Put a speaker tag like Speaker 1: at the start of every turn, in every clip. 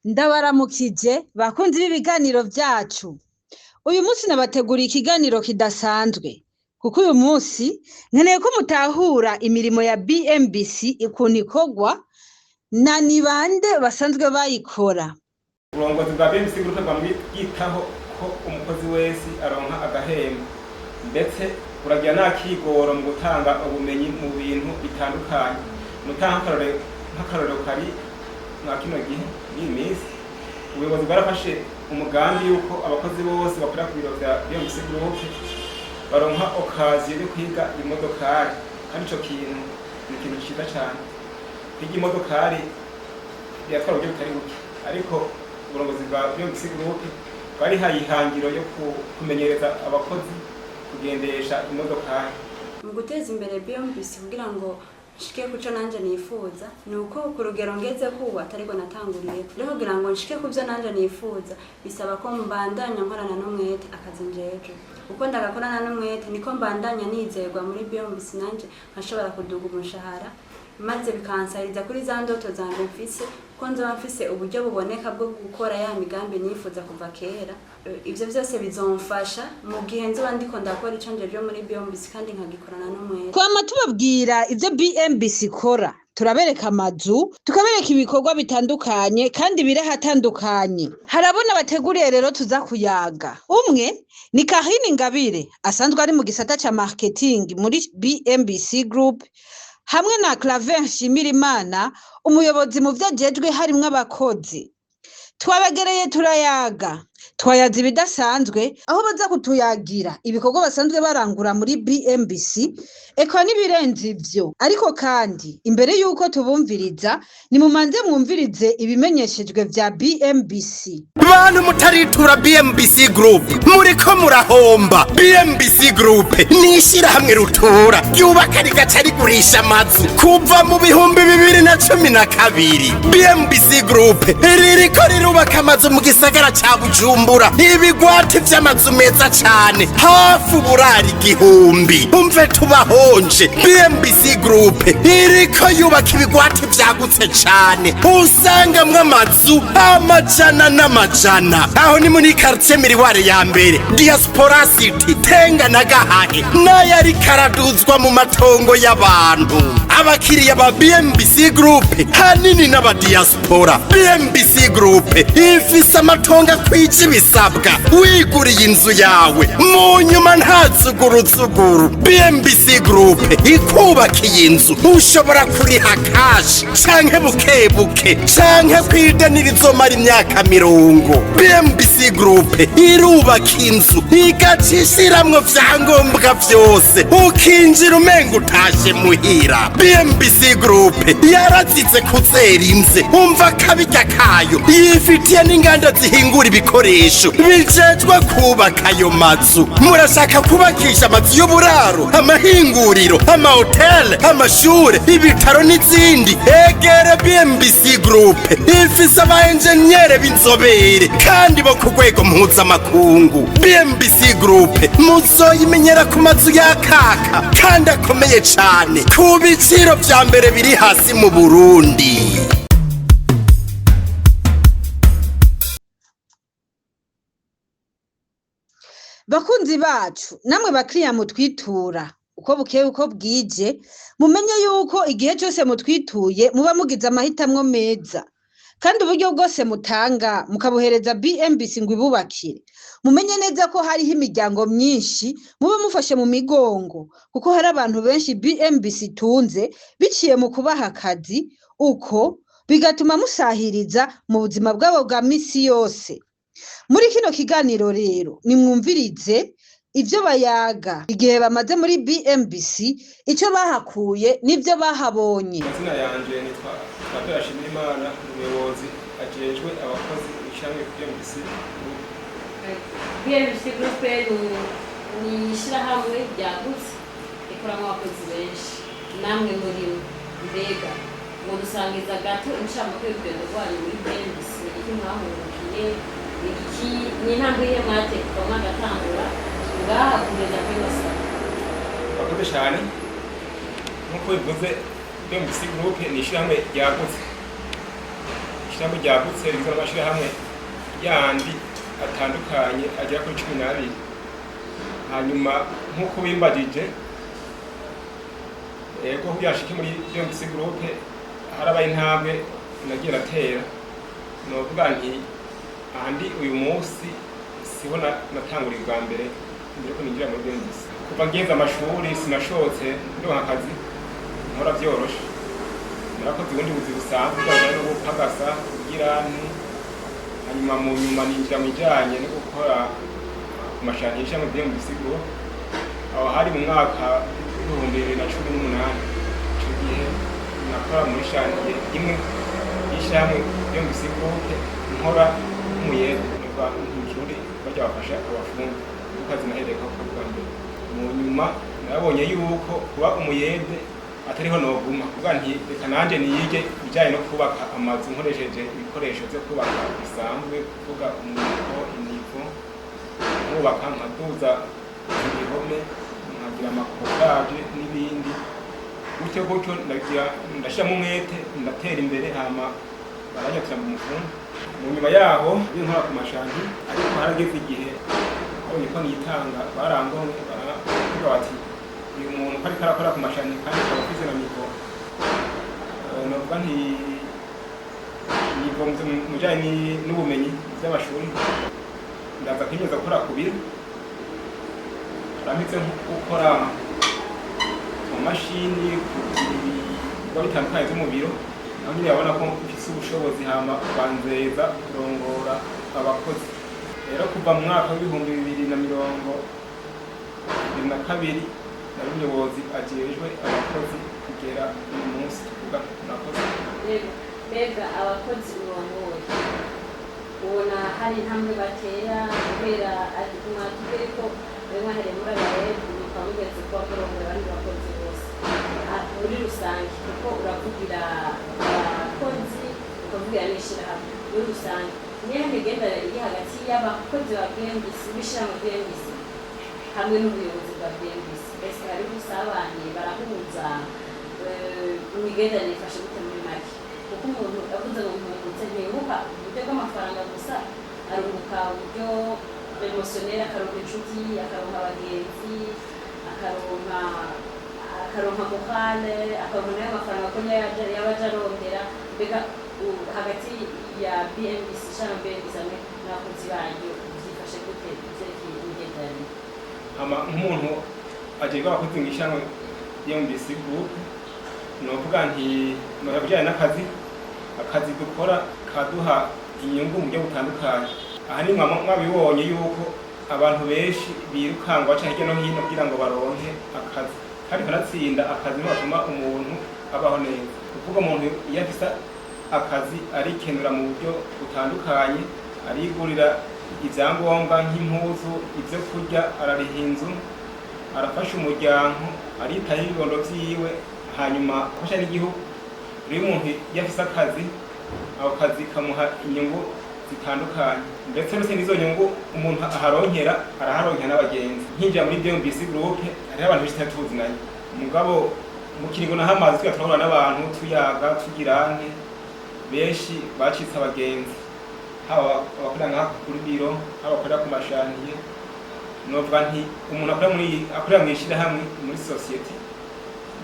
Speaker 1: Ndabaramukije bakunzi b'ibiganiro vyacu. Uyu munsi nabateguriye ikiganiro kidasanzwe kuko uyu munsi nkeneye ko mutahura imirimo ya BMBC ukuntu ikorwa na ni bande basanzwe bayikora.
Speaker 2: Uburongozi bwa BMBC Group bwamwitaho ko umukozi wese aronka agahembo ndetse uragira nakigoro mu gutanga ubumenyi mu bintu bitandukanye. Mutanga nk'akarorero kari mwa kino gihe y'imisi ubuyobozi bwarafashe umugambi yuko abakozi bose bakora ku biro vya BMBC Group baronka okaziyo yo kwiga imodokari, kandi ico kintu ni ikintu ciza cane. Kwiga imodokari byatwara uburyo butari buke, ariko uburongozi bwa BMBC Group bwarihaye ihangiro yo kumenyereza abakozi kugendesha imodokari.
Speaker 3: Mu guteza imbere BMBC kugira ngo nshike kuco nanje nifuza nuko ku rugero ngeze kuba atari go natanguriye rero kugira ngo nshike kuvyo nanje nifuza bisaba ko mbandanya nkorana n'umwete akazi njeje uko ndagakorana n'umwete niko mbandanya nizerwa muri BMBC nanje nkashobora kuduga umushahara maze bikansariza kuri za ndoto zanje mfise ko nzoba mfise uburyo buboneka bwo gukora ya migambi nifuza kuva kera. Ivyo vyose bizomfasha mu gihe nzoba ndiko ndakora ico njeje muri BMBC kandi nkagikorana n'umwete.
Speaker 1: Twama tubabwira ivyo BMBC ikora, turabereka amazu, tukabereka ibikorwa bitandukanye kandi birahatandukanye. Harabona bateguriye rero tuza kuyaga. Umwe ni Karine Ingabire asanzwe ari mu gisata ca marketing muri BMBC Group, hamwe na Claver Nshimirimana umuyobozi mu vyajejwe harimwo abakozi. Twabagereye turayaga, twayaza ibidasanzwe aho baza kutuyagira ibikorwa basanzwe barangura muri BMBC, eka n'ibirenze ivyo. Ariko kandi imbere yuko tubumviriza ni mumanze mwumvirize ibimenyeshejwe vya BMBC.
Speaker 4: Bantu mutaritura BMBC Group muriko murahomba. BMBC Group nishira hamwe rutura yubaka rigaca rigurisha amazu kuva mu bihumbi 2012. BMBC Group ririko rirubaka amazu mu gisagara ca Bujumbura, ibigwati vy'amazu meza cane hafi uburari 1000. Umve tubahonje, BMBC Group iriko yubaka ibigwati vyagutse cane usangamwo amazu amajana n'amajana. Aho ni muri quartier Miriware ya mbere, Diaspora City, Tenga na Gahahe, n'ayari karaduzwa mu matongo y'abantu. Abakiriya ba BMBC Group hanini n'aba diaspora. BMBC Group ifise amatongo kwije ibisabwa wiguriye inzu yawe mu nyuma ntazuguruzuguru. BMBC Group ikubakiye inzu ushobora kuriha cash canke bukebuke canke kwidanira izomara imyaka 50. BMBC Group irubaka inzu igacishiramwo vyangombwa vyose ukinjira umenga utashe muhira. BMBC Group yarazize kuzera imze, umva kabirya kayo yifitiye n'inganda zihingura ibikoresho bijejwe kubaka ayo mazu. Murashaka kubakisha amazu y'uburaro, amahinguriro, amahoteli, amashure, ibitaro n'izindi? Egere BMBC Group ifise aba engineer b'inzobere kandi bo ku rwego mpuzamakungu. BMBC Group muzoyimenyera ku mazu yakaka kandi akomeye cane ku biciro vya mbere biri hasi mu Burundi.
Speaker 1: Bakunzi bacu namwe bakiriya mutwitura uko bukeye uko bwije, mumenye yuko igihe cyose mutwituye muba mugize amahitamwo meza, kandi uburyo bwose mutanga mukabuhereza BMBC ngo ibubakire. Mumenye neza ko hariho imiryango myinshi muba mufashe mu migongo, kuko hari abantu benshi BMBC itunze biciye mu kubaha akazi, uko bigatuma musahiriza mu buzima bwabo bwa misi yose. Muri kino kiganiro rero nimwumvirize ivyo bayaga igihe bamaze muri BMBC, ico bahakuye n'ivyo bahabonye.
Speaker 2: Amazina yanje nitwa Claver Nshimirimana, umuyobozi ajejwe abakozi ishamwe BMBC Group.
Speaker 5: BMBC Group ni ishirahamwe ryagutse rikoramwo abakozi benshi, namwe muri mbega ngo dusangiza gato incamake y'urugendo rwanyu muri BMBC, iki mwahungukiye, iki ni intambwe ye mwateka mwagatangura ngaha kugeza kuri basa.
Speaker 2: Bakoze cyane nk'uko bivuze BMBC Group ni ishirahamwe ryagutse. ishirahamwe ryagutse rigizwe n'amashirahamwe yandi atandukanye agera kuri 12. Hanyuma nk'uko bimbajije ego byashike muri BMBC Group harabaye intambwe nagiye ratera, novuga nti ahandi uyu munsi siho natanguriye bwa mbere ko ninjira muri BMBC. Kuva ngeze amashuri sinashotse ndonka akazi nkora byoroshe, narakoze ubundi buzi busanzwe bwajyanye no gupagasa kugira nti, hanyuma mu nyuma ninjira mu bijyanye no gukora ku mashanisha mu BMBC Group. Aho hari mu mwaka w'ibihumbi 2018 icyo gihe nakora muri shantiye imwe y'ishyirahamwe BMBC Group nkora nk'umuyede nuva mu Kirundi bajya bafasha abafundi kukazi nahereka ko bwa mbere. Mu nyuma nabonye yuko kuba umuyede atariho noguma kuvuga nti reka nanje niyige bijyanye no kubaka amazu nkoresheje ibikoresho byo kubaka bisanzwe, kuvuga umwuko, inivo, kubaka nkaduza ibihome, nkagira amakoraje n'ibindi gutyo gutyo, ndashyiramo umwete ndatera imbere, hama baranyatira mu mufundi. Mu nyuma yaho nkora ku mashanti, ariko harageze igihe abonye ko nitanga barangomwe baravuga bati uyu muntu ko ariko arakora ku mashanti kandi akaba afise na mikoro, novuga nti nivo mu bijyanye n'ubumenyi by'amashuri ndaza kwinyuza gukora ku biro, haramitse gukora mu mashini ku bigo bitandukanye byo mu biro, aho nyine yabona ko mfise ubushobozi, hama banzeza kurongora abakozi. Rero kuva mu mwaka w'ibihumbi 2022 nari umuyobozi ajejwe abakozi kugera uyu munsi tuvuga nakoze.
Speaker 5: Mbega abakozi urongoye ubona hari intambwe batera kubera mwatubwire ko mwahereye muri abarebu mukaba mugeze kuba kurongora abandi bakozi bose muri rusange, kuko uravugira abakozi ukavugira n'ishirahamwe muri rusange. Niyo migendere iri hagati y'abakozi ba BMBC b'ishirahamwe BMBC hamwe n'ubuyobozi bwa BMBC, mbese hari ubusabane barahuza, imigendere ifashe gute muri make? Kuko umuntu avuze ngo mpungutse ntiyunguka uburyo bw'amafaranga gusa, arunguka uburyo emotionel, akaronka inshuti, akaronka abagenzi, akaronka morale, akaronka nayo amafaranga ko yabaja arondera. Mbega hagati ya BMBC ishami BMBC hamwe n'abakozi baryo byifashe gute ivyerekeye imigenderanire?
Speaker 2: Nk'umuntu ajejwe abakozi mu ishami BMBC Group, novuga nti nabijyanye n'akazi dukora kaduha inyungu mu buryo butandukanye. Aha ni mwabibonye yuko abantu benshi birukangwa baca hirya no hino kugira ngo baronke akazi, kandi baratsinda akazi batuma umuntu abaho neza. Kuvuga umuntu iyo afise akazi arikenura mu buryo butandukanye, arigurira ibyangombwa nk'impuzu, ibyo kurya, arariha inzu, arafasha umuryango, aritaho ibibondo vyiwe, hanyuma afasha n'igihugu. Rero umuntu iyo afise akazi, ako kazi kamuha inyungu zitandukanye, ndetse n'izo nyungu umuntu araharonkera n'abagenzi. Nkinjira muri BMBC Group hariho abantu benshi tuzinanye, mugabo mu kiringo nahamaze turahura n'abantu tuyaga tugirane, benshi bacitse abagenzi, haba abakorera ngaha kuri biro, haba abakorera ku mashantiye. Novuga nti umuntu akorera mu ishirahamwe muri society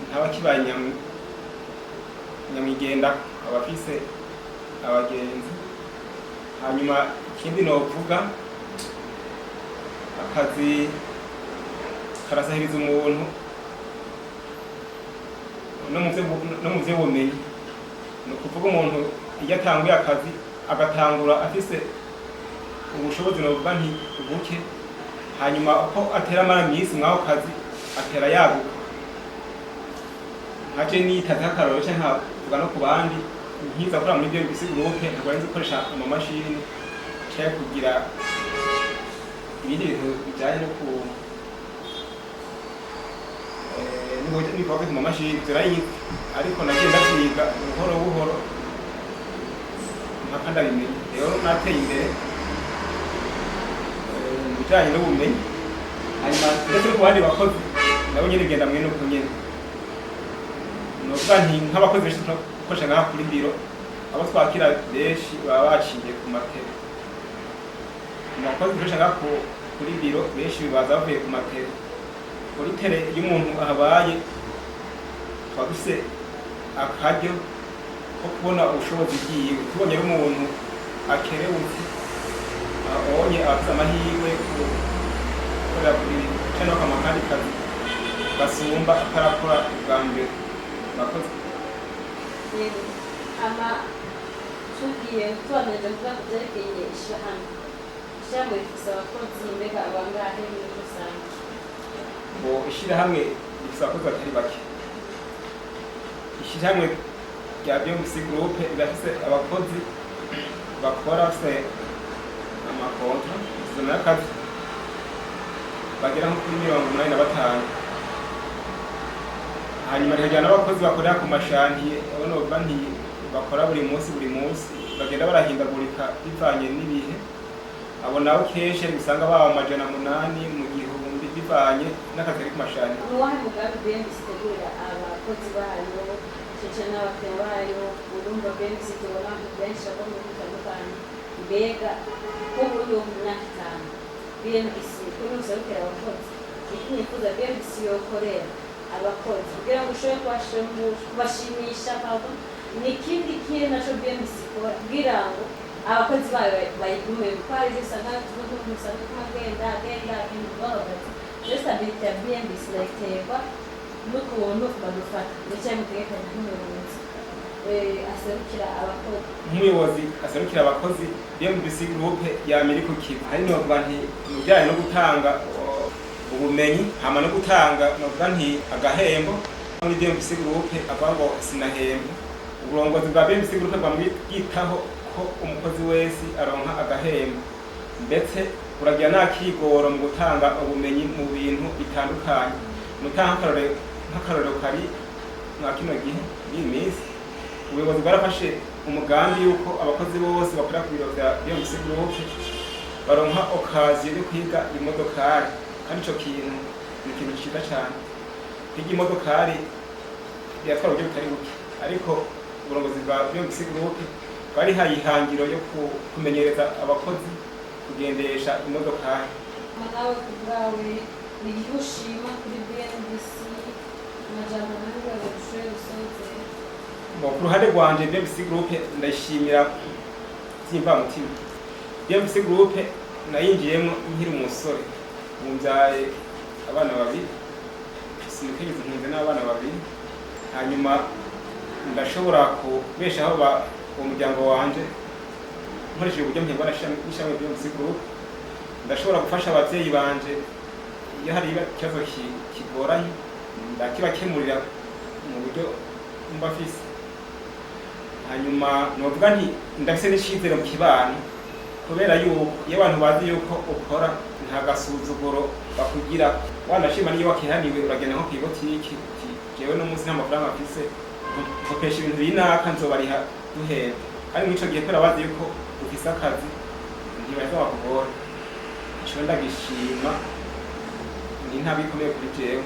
Speaker 2: ntaba kibaye nyamwigenda, aba afise abagenzi. Hanyuma ikindi novuga, akazi karasahiriza umuntu no mu vy'ubumenyi. Ni ukuvuga umuntu iyo atanguye akazi agatangura afise ubushobozi novuga nti buke, hanyuma uko atera amaramisi mw'ako kazi atera yaguka. Nkaje nitaze akarorero canke nkavuga no ku bandi, nkiza gukora muri BMBC Group ntabwo nzi gukoresha amamashini canke kugira ibindi bintu bijanye no n'ibikorwa ku mamashini zirayizi, ariko nagiye ndavyiga buhoro buhoro mpaka ndabimenye. Rero nateye imbere mu bijanye n'ubumenyi, hanyuma ndetse no ku bandi bakozi nabo nyene bigenda mwene uko nyene. Novuga nti nk'abakozi benshi dukoresha ngaha kuri biro abo twakira benshi baba baciye ku matele. Umukozi dushaka kuri biro benshi baza bavuye ku matele. Kuri tele iyo umuntu ahabaye twaguse akaryo ko kubona ubushobozi bwiwe. Tubonye umuntu akerebutse abonye afite amahirwe kubera kuri cyane akamakazi kazi basumba akarakora bwa mbere. Bakoze
Speaker 5: tugiye tubanije kuvuga ku byerekeye ishyirahamwe rifise abakozi mbega abangahe muri rusange?
Speaker 2: ngo ishyirahamwe rifise abakozi batari bake. Ishyirahamwe rya BMBC Group rirafise abakozi bakora se amakontra zona y'akazi bagera nko kuri 85. Hanyuma rihajyana n'abakozi bakorera ku mashantiye abona banki bakora buri munsi bagenda barahindagurika bivanye n'ibihe. Abo nabo kenshi usanga baba 800 mu gihumbi bivanye n'akazi kari ku mashantiye.
Speaker 5: Uwahe mugambi BMBC itegurira abakozi bayo cece n'abakiriya bayo? Urumva BMBC tubona benshi bava mu bihugu bitandukanye, mbega ko muri uwo myaka 5 BMBC kuri userukira abakozi iki nifuza BMBC yokorera abakozi kugira ngo ushobore kubashimisha ni ikindi kintu naco BMBC ikora kugira ngo abakozi bayo bayigume kuko hari usanga tuvuga ko usanga agenda stability ya BMBC iraterwa n'ukuntu badufata ndetse mutegekanya nk'umuyobozi aserukira abakozi.
Speaker 2: Nk'umuyobozi aserukira abakozi BMBC Group yamiri ku kivu hari no bantu mujyanye no gutanga ubumenyi hama no gutanga no bantu agahembo muri BMBC Group avango sinahembo. Uburongozi bwa BMBC Group bwamwitaho ko umukozi wese aronka agahembo ndetse uragira nakigoro mu gutanga ubumenyi mu bintu bitandukanye. Mutanga nk'akarorero kari mwa kino gihe y'imisi ubuyobozi bwarafashe umugambi yuko abakozi bose bakorera ku biro bya BMBC Group baronka okaziyo yo kwiga imodokari, kandi ico kintu ni ikintu ciza cyane. Kwiga imodokari byatwara uburyo butari buke, ariko uburongozi bwa BMBC Group bari hayihangiro yo kumenyereza abakozi kugendesha imodokari.
Speaker 5: Nawe kubwawe ni igihushima kuri BMBC amajambo n'ubwo gushoye gusoze?
Speaker 2: Ku ruhande rwanje BMBC Group ndashimira byimba mutima. BMBC Group nayinjiyemo nkiri umusore, mubyaye abana 2, sinigeze ntunze n'abana 2. Hanyuma ndashobora kubeshaho umuryango wanje nkoresheje uburyo mpembana n'ishyirahamwe BMBC Group. Ndashobora gufasha abavyeyi banje iyo hari ikibazo kigoranye ndakibakemurira mu buryo mbafise. Hanyuma novuga nti ndafise n'icizere mu kibano kubera yuko iyo abantu bazi yuko ukora nta gasuzuguro bakugira. Wanashima niyo wakihaniwe uragenda nko kwibotiki jewe n'umunsi n'amafaranga afise nkopesha ibintu binaka nzobariha duhera, kandi mw'ico gihe kubera bazi yuko ufise akazi ntibaheza bakugora. Ico ndagishima ni ntabi ikomeye kuri jewe.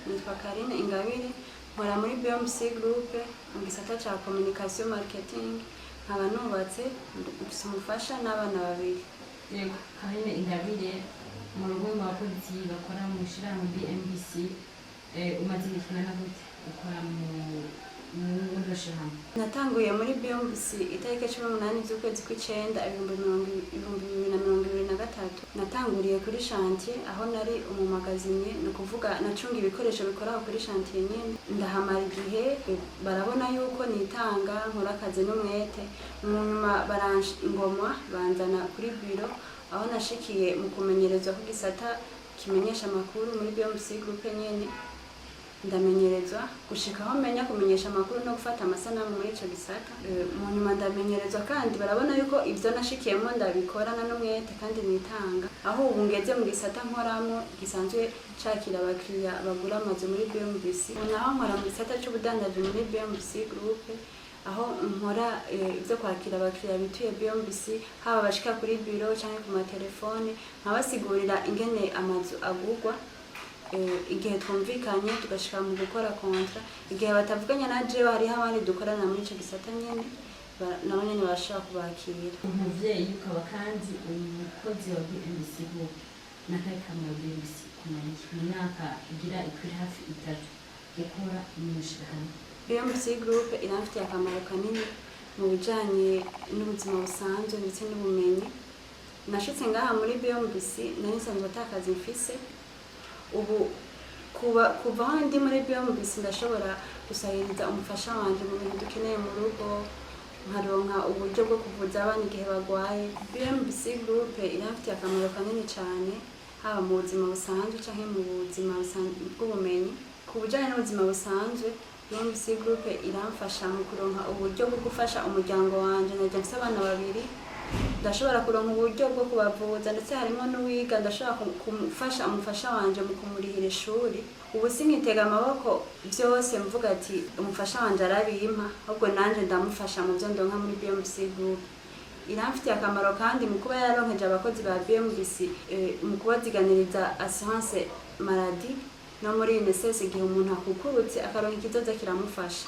Speaker 3: Nitwa Karine Ingabire, nkora muri BMBC Group mu gisata ca communication marketing, nkaba nubatse mfise umufasha n'abana 2.
Speaker 5: Yego, Karine Ingabire mu rugo rw'abakozi bakora mu ishyirahamwe BMBC umaze igihe kingana gute ukora mu shyirahamwe?
Speaker 3: Natanguye muri BMBC itariki 18 z'ukwezi kw'icenda 2023. Natanguriye kuri chantier aho nari umumagazine, ni ukuvuga nacunga ibikoresho bikoraho kuri chantier nyene. Ndahamara igihe barabona yuko nitanga nkora akazi n'umwete, nyuma ingomwa banzana kuri biro aho nashikiye mu kumenyerezwa ku gisata kimenyesha amakuru muri BMBC Group nyene. Ndamenyerezwa gushika aho menya kumenyesha amakuru no gufata amasanamu muri ico gisata. Mu nyuma ndamenyerezwa kandi barabona yuko ivyo nashikiyemo ndabikorana n'umwete kandi nitanga, aho ubu ngeze mu gisata nkoramo gisanzwe cakira abakiriya bagura amazu muri BMBC. Naho nkora mu gisata c'ubudandaji muri BMBC Group, aho nkora ivyo kwakira abakiriya bituye BMBC, haba bashika kuri biro canke ku matelefone, nkabasigurira ingene amazu agurwa igihe twumvikanye tugashika mu gukora kontra, igihe batavuganye na jewe hariho abandi dukorana muri ico gisata nyene nabo nyene bashobora kubakira.
Speaker 5: Umuvyeyi ukaba kandi umukozi wa BMBC Group n'akahe kamaro BMBC kumenya mu myaka igira ikwiri hafi 3 gukora imishikano?
Speaker 3: BMBC Group irafitiye akamaro kanini mu bijanye n'ubuzima busanzwe ndetse n'ubumenyi. Nashitse ngaha muri BMBC nari nsanzwe atakazi mfise, ubu kuva aho ndi muri BMBC ndashobora gusahiriza umufasha wanje mu bintu dukeneye mu rugo, nkaronka uburyo bwo kuvuza abana igihe bagwaye. BMBC Group irafitiye akamaro kanini cane haba mu buzima busanzwe canke mu buzima bw'ubumenyi. Ku bijanye n'ubuzima busanzwe, BMBC Group iramfasha mu kuronka uburyo bwo gufasha umuryango wanje. Naje mfise abana 2, ndashobora kuronka uburyo bwo kubavuza, ndetse harimo n'uwiga ndashobora kumufasha umufasha wanje mu kumurihira ishuri. Ubu sinkitega amaboko vyose mvuga ati umufasha wanje arabimpa, ahubwo nanje ndamufasha mu vyo ndonka muri BMBC Group. Iramfitiye akamaro kandi mu kuba yaronkeje abakozi ba BMBC mu kubaziganiriza assurance maladie no muri INSS igihe umuntu akukurutse akaronka ikizoza kiramufasha.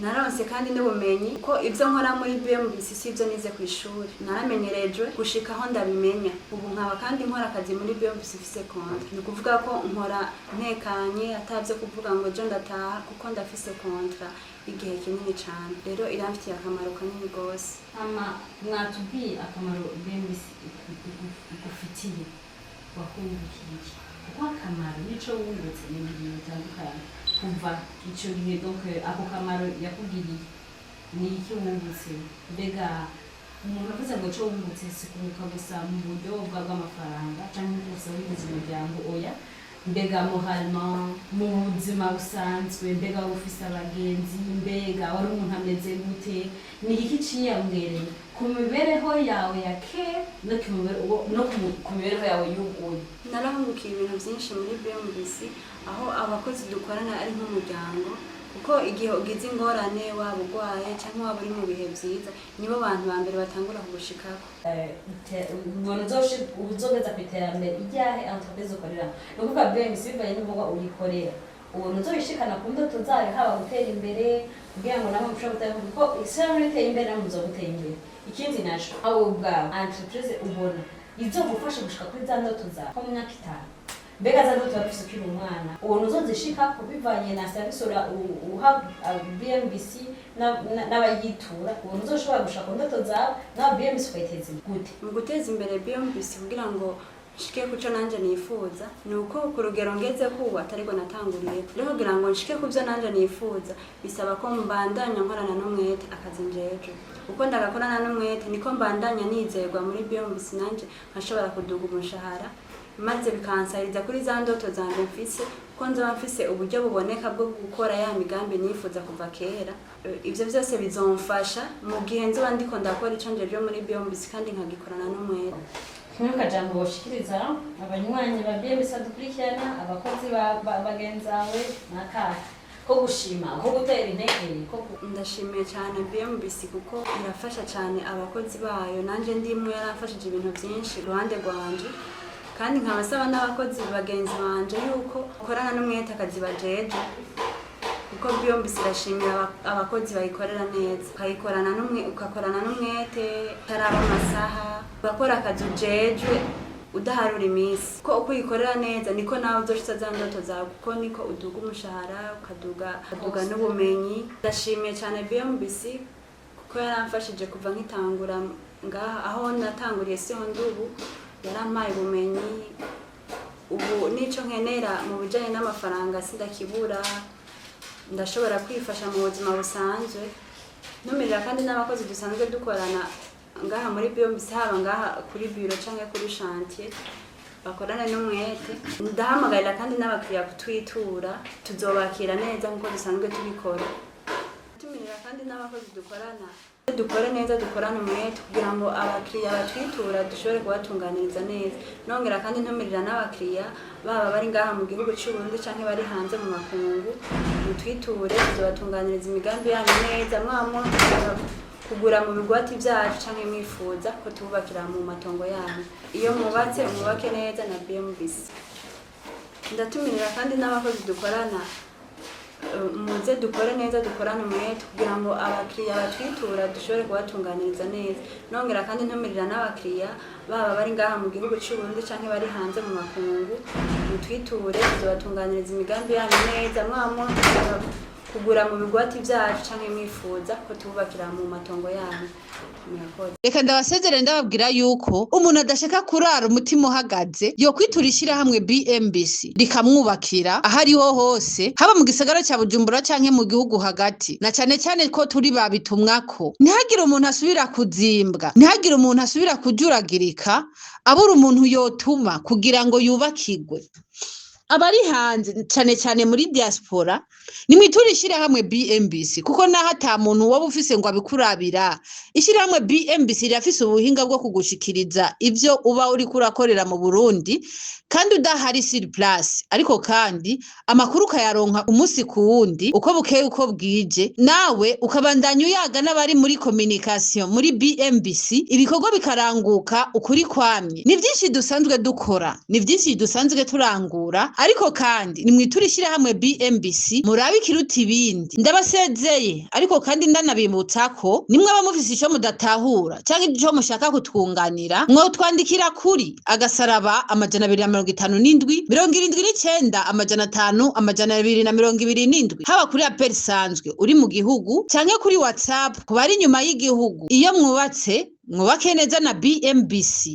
Speaker 3: Naronse kandi n'ubumenyi ko ivyo nkora muri BMBC sivyo nize ku ishuri, naramenyerejwe gushika aho ndabimenya. Ubu nkaba kandi nkora akazi muri BMBC mfise kontra, ni kuvuga ko nkora ntekanye atavyo kuvuga ngo ejo ndataha, kuko ndafise kontra igihe kinini cane. Rero iramfitiye akamaro kanini gose.
Speaker 5: Mwatubwiye akamaro BMBC igufitiye, wakungukiye kuko akamaro nico wungutse mu bintu bitandukanye kuva ico gihe. Donc ako kamaro yakugiriye ni iki wungutse? Mbega umuntu avuze ngo co wungutse si kunguka gusa mu buryo bw'amafaranga canke gusa wigize umuryango, oya, mbega moralment mu buzima busanzwe, mbega ufise abagenzi, mbega wari umuntu ameze gute, ni iki ciyongereye ku mibereho yawe ya kera no ku mibereho yawe y'ubuye?
Speaker 3: Narahungukiye ibintu vyinshi muri BMBC, aho abakozi dukorana ari nk'umuryango, kuko igihe ugize ingorane waba urwaye canke waba uri mu bihe vyiza, nibo bantu ba mbere batangura kugushikako.
Speaker 5: Uzogeza kw'iterambere iryahe entreprise ukorera? Ni ukuvuga BMBC bivanye n'ibikorwa uyikorera, ubona uzoyishikana ku ndoto zayo, haba gutera imbere kugira ngo namwe mushobore gutera imbere, kuko ishyirahamwe riteye imbere namwe muzogutera imbere. Ikindi naco, aho ubwawe entreprise ubona izogufasha gushika kuri za ndoto zawe nko mu myaka 5. Mbega za ndoto wafise ukiri umwana, ubona uzozishikako bivanye na service uha BMBC n'abayitura, ubona uzoshobora gushika ku ndoto zawe nawe BMBC ukayiteza gute?
Speaker 3: Mu guteza imbere BMBC kugira ngo nshike kuco nanje nifuza, nuko ku rugero ngeze kuba atariko natanguriye. Rero kugira ngo nshike kuvyo nanje nifuza bisaba ko mbandanya nkorana n'umwete akazi njeje. Uko ndagakorana n'umwete niko mbandanya nizerwa muri BMBC nanje nkashobora kuduga umushahara, maze bikansahiriza kuri za ndoto zanje mfise, ko nzoba mfise uburyo buboneka bwo gukora ya migambi nifuza kuva kera. Ivyo vyose bizomfasha mu gihe nzoba ndiko ndakora ico njeje muri BMBC kandi nkagikorana n'umwete.
Speaker 5: Kimwe kajambo boshikiriza abanywanyi ba BMBC dukurikirana, abakozi bagenzawe n'akahe ko gushima, ko gutera intege?
Speaker 3: Ndashimiye cyane BMBC kuko irafasha cyane abakozi bayo, nanje ndimwe yarafashije ibintu byinshi ruhande rwanje, kandi nkabasaba n'abakozi bagenzi banje yuko korana n'umwete akazi bajeje, kuko BMBC irashimira abakozi bayikorera neza, ukakorana n'umwete taraba amasaha, bakora akazi ujejwe udaharura iminsi. Ko uko uyikorera neza niko nawe uzoshitsa za ndoto zawe, kuko niko uduga umushahara ukaduga n'ubumenyi. Ndashimiye cyane BMBC kuko yaramfashije kuva nkitangura ngaha, aho natanguriye siho ndubu, yarampaye ubumenyi. Ubu nico nkenera mu bijanye n'amafaranga sindakibura, ndashobora kwifasha mu buzima busanzwe. Numirira kandi n'abakozi dusanzwe dukorana ngaha muri BMBC, haba ngaha kuri bureau canke kuri chantier, bakorana n'umwete. Ndahamagarira kandi n'abakiriya kutwitura, tuzobakira neza nkuko dusanzwe tubikora. Tumirira kandi n'abakozi dukorana dukore neza, dukorane umwete kugira ngo abakiriya batwitura dushobore kubatunganiriza neza. Nongera kandi ntumirira n'abakiriya baba bari ngaha mu gihugu cy'u Burundi canke bari hanze mu makungu, mutwiture tuzobatunganiriza imigambi yanyu neza, mwamwe kugura mu bigwati vyacu canke mwifuza ko tububakira mu matongo yanyu. Iyo mwubatse umwubake neza na BMBC. ndatumirira kandi n'abakozi dukorana muze dukore neza dukorane umwete kugira ngo abakiriya batwitura dushobore kubatunganiriza neza. Nongera kandi ntumirira n'abakiriya baba bari ngaha mu gihugu cy'u Burundi canke bari hanze mu makungu, mutwiture tuzobatunganiriza imigambi yanyu neza, mwamwo kugura mu bigwati vyacu canke mwifuza ko tububakira mu matongo yanyu.
Speaker 1: Reka ndabasezere ndababwira yuko umuntu adashaka kurara umutima uhagaze yo kwitura ishirahamwe BMBC rikamwubakira aho ariho hose, haba mu gisagara ca Bujumbura canke mu gihugu hagati, na cane cane ko turi babitumwako. Ntihagire umuntu asubira kuzimbwa, ntihagire umuntu asubira kujuragirika abura umuntu yotuma kugira ngo yubakirwe. Abari hanze cane cane muri diaspora nimwitura ishirahamwe BMBC kuko naho ata muntu woba ufise ngo abikurabira. Ishirahamwe BMBC rirafise ubuhinga bwo kugushikiriza ivyo uba uri kurakorera mu Burundi kandi udahari sur place, ariko kandi amakuru ukayaronka umunsi ku wundi uko bukeye uko bwije, nawe ukabandanya uyaga n'abari muri communication muri BMBC, ibikorwa bikaranguka ukuri kwamye. Ni vyinshi dusanzwe dukora, ni vyinshi dusanzwe turangura, ariko kandi nimwitura ishirahamwe BMBC murabe ikiruta ibindi. Ndabasezeye ariko kandi ndanabibutsa ko nimwe abamufise ico mudatahura canke ico mushaka kutwunganira, mwotwandikira kuri agasaraba 257 79 500 227, haba kuri apel sanzwe uri mu gihugu canke kuri WhatsApp ku bari inyuma y'igihugu. Iyo mwubatse mwubake neza na BMBC.